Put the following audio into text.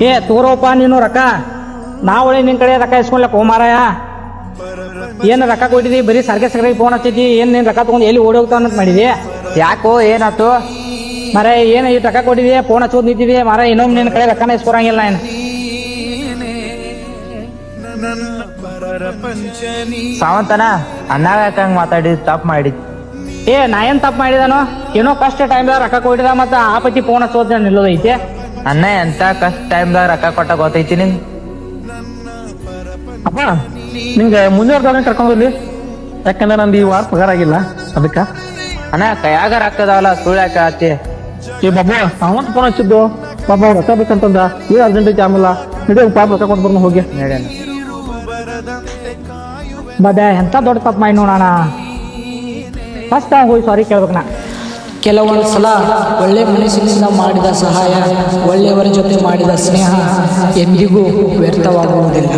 ಏ ತೋರಪ್ಪ ನೀನು ರೊಕ್ಕ ನಾವಳೆ ನಿನ್ ಕಡೆ ರೊಕ್ಕ ಇಸ್ಕೊಳ್ಲಕ್ಕ ಹೋಮಾರಾಯ. ಏನು ರೊಕ್ಕ ಕೊಟ್ಟಿದಿ ಬರೀ ಸರ್ಗೆ ಫೋನ್ ಹಚ್ಚಿದ್ದಿ, ಏನ್ ನೀನ್ ರೊಕ್ಕ ತಗೊಂಡು ಎಲ್ಲಿ ಓಡಿ ಹೋಗ್ತಾವ ಅಂತ ಮಾಡಿದಿ? ಯಾಕೋ ಏನಾಯ್ತು? ಮರ ಏನು ಈ ರೊಕ್ಕ ಕೊಟ್ಟಿದಿ ಫೋನ್ ಹಚ್ಚೋದ್ ನಿಂತಿದಿ ಮರ, ಇನ್ನೊಮ್ಮೆ ನಿನ್ ಕಡೆ ರೊಕ್ಕನ ಇಸ್ಕೊರಂಗಿಲ್ಲ ಏನು. ಸಾವಂತನ ಅನ್ನಾಗ ಯಾಕಂಗ್ ಮಾತಾಡಿ ತಪ್ಪು ಮಾಡಿ? ಏ ನಾ ಏನ್ ತಪ್ಪು ಮಾಡಿದಾನೋ? ಏನೋ ಕಷ್ಟ ಟೈಮ್ದಾಗ ರೊಕ್ಕ ಕೊಟ್ಟಿದ ಮತ್ತ ಆ ಪತಿ ಫೋನ್ ಹಚ್ಚೋದ್ ನಿಲ್ಲೋದೈತೆ. ಅನ್ನ ಎಂತ ಕಷ್ಟ ಟೈಮ್ದಾಗ ರೊಕ್ಕ ಕೊಟ್ಟ ಗೊತ್ತೈತಿ ನಿಂಗ್? ಅಪ್ಪ ನಿಂಗೆ ಮುಂಜಾನೆ ಕರ್ಕೊಂಡ್ಬರ್ಲಿ, ಯಾಕಂದ್ರೆ ನಂದು ಈ ವಾರ ಪಗಾರ ಆಗಿಲ್ಲ ಅದಕ್ಕ. ಅಣ್ಣ ಕೈಯಾಗ ರೊಕ್ಕದಾವಲ್ಲ ಸುಳ್ಳು ಯಾಕೆ ಆತಿ? ಏ ಬಾಬು ಅವಂತ ಫೋನ್ ಹಚ್ಚಿದ್ದು, ಪಾಪ ರೊಕ್ಕ ಬೇಕಂತಂದ, ಏನ್ ಅರ್ಜೆಂಟ್ ಐತಿ ಆಮೇಲೆ ನಡಿ ಪಾಪ ರೊಕ್ಕ ಕೊಟ್ಟು ಬರ್ನ ಹೋಗಿ. ಬದ ಎಂತ ದೊಡ್ಡ ತಪ್ಪು ಮಾಡಿ ನೋಡೋಣ. ಫಸ್ಟ್ ಹೋಗಿ ಸಾರಿ ಕೇಳ್ಬೇಕು ನಾ. ಕೆಲವೊಂದು ಸಲ ಒಳ್ಳೆ ಮನಸ್ಸಿನಿಂದ ಮಾಡಿದ ಸಹಾಯ, ಒಳ್ಳೆಯವರ ಜೊತೆ ಮಾಡಿದ ಸ್ನೇಹ ಎಂದಿಗೂ ವ್ಯರ್ಥವಾಗುವುದಿಲ್ಲ.